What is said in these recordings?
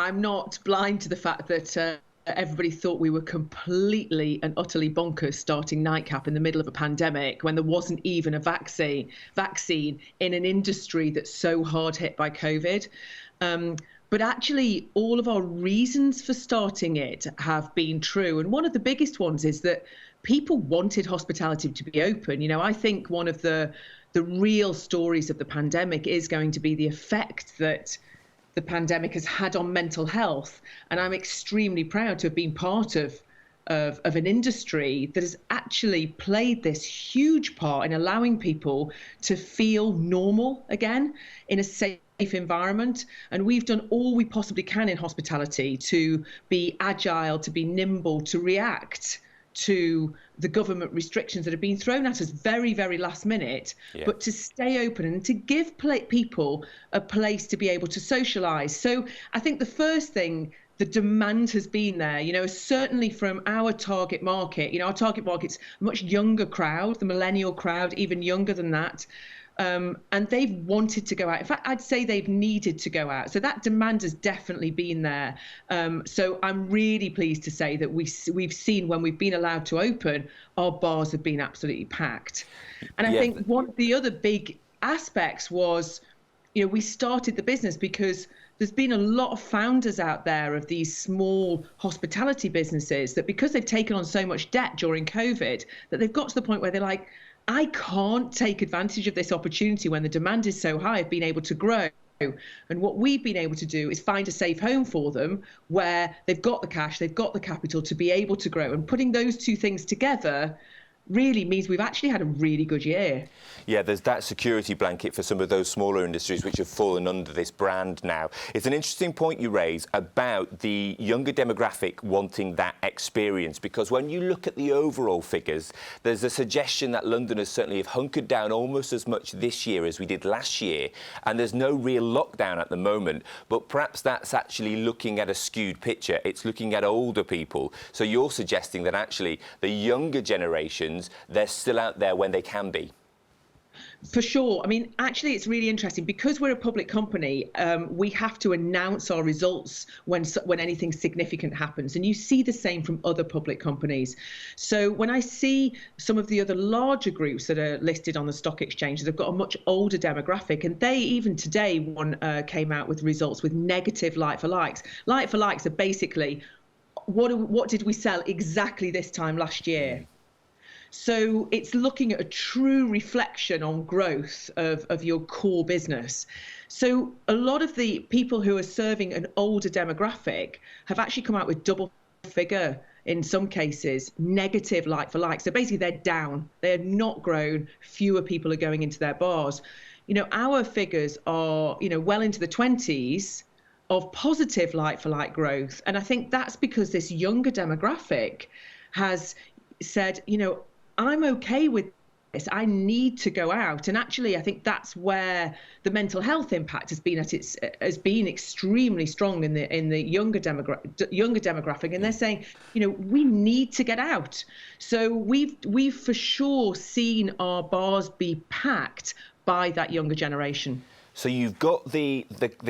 I'm not blind to the fact that everybody thought we were completely and utterly bonkers starting Nightcap in the middle of a pandemic when there wasn't even a vaccine in an industry that's so hard hit by COVID. But actually, all of our reasons for starting it have been true. And one of the biggest ones is that people wanted hospitality to be open. I think one of the real stories of the pandemic is going to be the effect that the pandemic has had on mental health. And I'm extremely proud to have been part of an industry that has actually played this huge part in allowing people to feel normal again in a safe environment. And we've done all we possibly can in hospitality to be agile, to be nimble, to react to the government restrictions that have been thrown at us very, very last minute, but to stay open and to give people a place to be able to socialise. So I think the first thing, the demand has been there, certainly from our target market. Our target market's a much younger crowd, the millennial crowd, even younger than that. And they've wanted to go out. In fact, I'd say they've needed to go out. So that demand has definitely been there. So I'm really pleased to say that we've seen when we've been allowed to open, our bars have been absolutely packed. And I think one of the other big aspects was, we started the business because there's been a lot of founders out there of these small hospitality businesses that, because they've taken on so much debt during COVID, that they've got to the point where they're like, I can't take advantage of this opportunity when the demand is so high of being able to grow. And what we've been able to do is find a safe home for them where they've got the cash, they've got the capital to be able to grow. And putting those two things together really means we've actually had a really good year. Yeah, there's that security blanket for some of those smaller industries which have fallen under this brand now. It's an interesting point you raise about the younger demographic wanting that experience, because when you look at the overall figures, there's a suggestion that Londoners certainly have hunkered down almost as much this year as we did last year, and there's no real lockdown at the moment, but perhaps that's actually looking at a skewed picture. It's looking at older people. So you're suggesting that actually the younger generations, they're still out there when they can be. For sure. I mean, actually, it's really interesting because we're a public company. We have to announce our results when anything significant happens. And you see the same from other public companies. So when I see some of the other larger groups that are listed on the stock exchange, they've got a much older demographic. And they, even today, one came out with results with negative like-for-likes. Like-for-likes are basically, what did we sell exactly this time last year? So it's looking at a true reflection on growth of your core business. So a lot of the people who are serving an older demographic have actually come out with double figure, in some cases, negative like-for-like. So basically they're down, they're not grown, fewer people are going into their bars. Our figures are, well into the 20s of positive like-for-like growth. And I think that's because this younger demographic has said, I'm okay with this. I need to go out. And actually, I think that's where the mental health impact has been extremely strong in the younger demographic. And they're saying, we need to get out. So we've for sure seen our bars be packed by that younger generation. So you've got the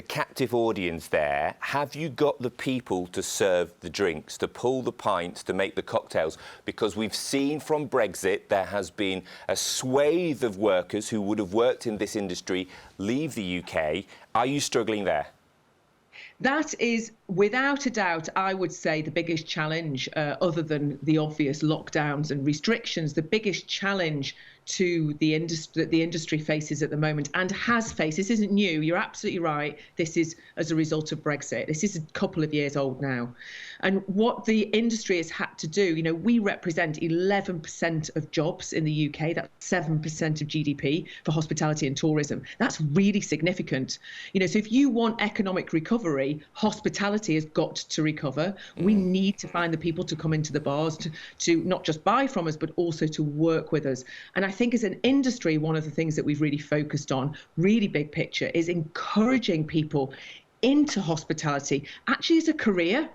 captive audience there. Have you got the people to serve the drinks, to pull the pints, to make the cocktails? Because we've seen from Brexit there has been a swathe of workers who would have worked in this industry leave the UK. Are you struggling there? That is, without a doubt, I would say the biggest challenge, other than the obvious lockdowns and restrictions, the biggest challenge to the industry that the industry faces at the moment and has faced. This isn't new. You're absolutely right. This is as a result of Brexit. This is a couple of years old now. And what the industry has had to do, we represent 11% of jobs in the UK. That's 7% of GDP for hospitality and tourism. That's really significant. So if you want economic recovery, hospitality has got to recover. We need to find the people to come into the bars to not just buy from us, but also to work with us. And I think as an industry, one of the things that we've really focused on, really big picture, is encouraging people into hospitality, actually as a career.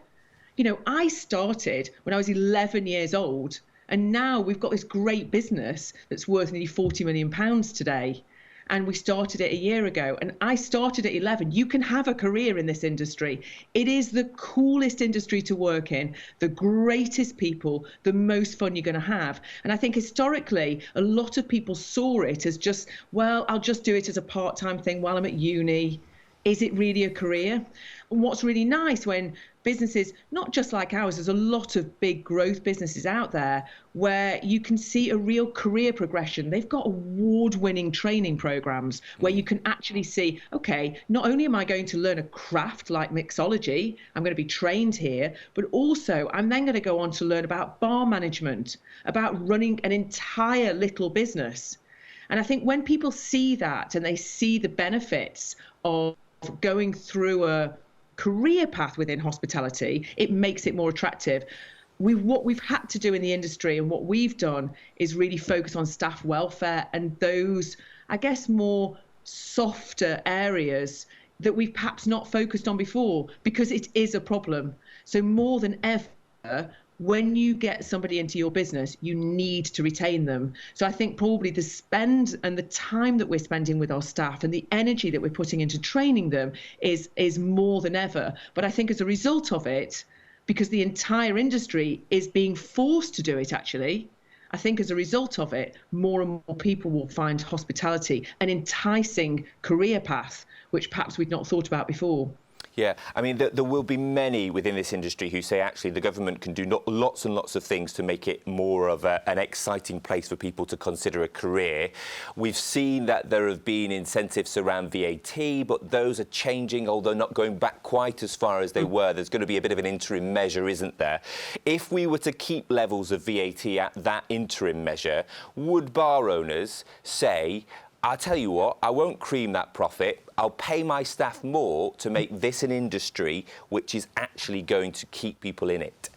I started when I was 11 years old, and now we've got this great business that's worth nearly £40 million today. and we started it a year ago. And I started at 11. You can have a career in this industry. It is the coolest industry to work in, the greatest people, the most fun you're going to have. And I think historically, a lot of people saw it as just, well, I'll just do it as a part-time thing while I'm at uni. Is it really a career? And what's really nice when businesses, not just like ours, there's a lot of big growth businesses out there where you can see a real career progression. They've got award-winning training programs where you can actually see, okay, not only am I going to learn a craft like mixology, I'm going to be trained here, but also I'm then going to go on to learn about bar management, about running an entire little business. And I think when people see that and they see the benefits of going through a career path within hospitality, it makes it more attractive. What we've had to do in the industry and what we've done is really focus on staff welfare and those, I guess, more softer areas that we've perhaps not focused on before, because it is a problem. So more than ever, when you get somebody into your business, you need to retain them. So I think probably the spend and the time that we're spending with our staff and the energy that we're putting into training them is more than ever. But I think as a result of it, because the entire industry is being forced to do it, actually, I think as a result of it, more and more people will find hospitality an enticing career path, which perhaps we'd not thought about before. Yeah, I mean, there will be many within this industry who say actually the government can do lots and lots of things to make it more of an exciting place for people to consider a career. We've seen that there have been incentives around VAT, but those are changing, although not going back quite as far as they were. There's going to be a bit of an interim measure, isn't there? If we were to keep levels of VAT at that interim measure, would bar owners say, I'll tell you what, I won't cream that profit. I'll pay my staff more to make this an industry which is actually going to keep people in it?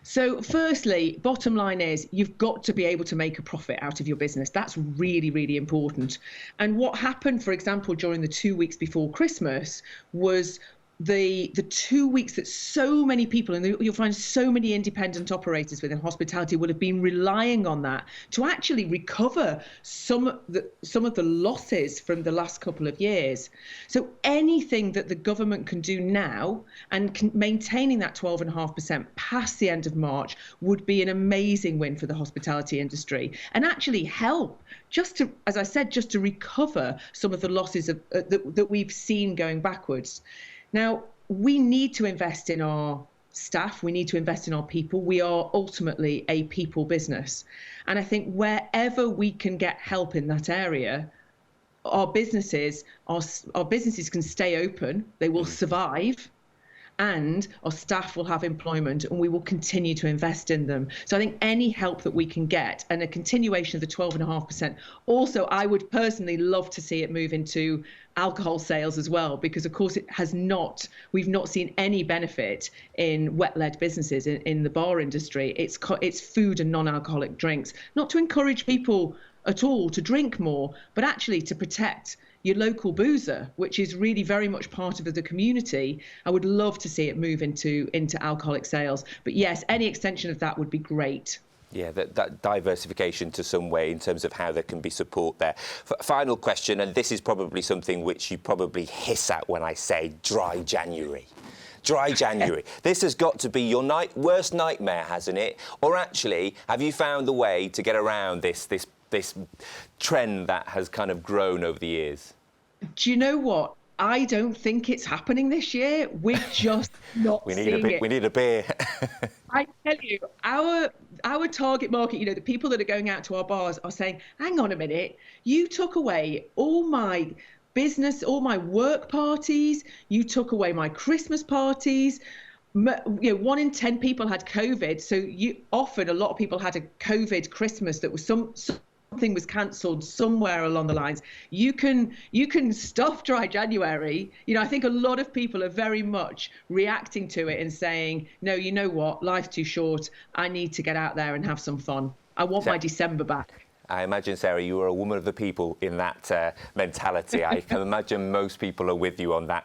So firstly, bottom line is you've got to be able to make a profit out of your business. That's really, really important. And what happened, for example, during the 2 weeks before Christmas was the 2 weeks that so many people, and you'll find so many independent operators within hospitality would have been relying on that to actually recover some of the losses from the last couple of years. So anything that the government can do now and maintaining that 12.5% past the end of March would be an amazing win for the hospitality industry and actually help just to, as I said, just to recover some of the losses that we've seen going backwards. Now, we need to invest in our staff. We need to invest in our people. We are ultimately a people business. And I think wherever we can get help in that area, our businesses can stay open. They will survive. And our staff will have employment and we will continue to invest in them. So I think any help that we can get and a continuation of the 12.5%. Also, I would personally love to see it move into alcohol sales as well, because of course we've not seen any benefit in wet-led businesses in the bar industry. It's food and non-alcoholic drinks, not to encourage people at all to drink more, but actually to protect your local boozer, which is really very much part of the community. I would love to see it move into alcoholic sales. But yes, any extension of that would be great. Yeah, that diversification to some way in terms of how there can be support there. Final question, and this is probably something which you probably hiss at when I say dry January. Dry January. This has got to be your worst nightmare, hasn't it? Or actually, have you found the way to get around this trend that has kind of grown over the years? Do you know what? I don't think it's happening this year. We're just not seeing it. We need a beer. I tell you, our target market, the people that are going out to our bars are saying, hang on a minute, you took away all my business, all my work parties, you took away my Christmas parties. 1 in 10 people had COVID. So a lot of people had a COVID Christmas that was something was cancelled somewhere along the lines. You can stuff dry January. I think a lot of people are very much reacting to it and saying, no, you know what, life's too short. I need to get out there and have some fun. I want my December back. I imagine, Sarah, you are a woman of the people in that mentality. I can imagine most people are with you on that.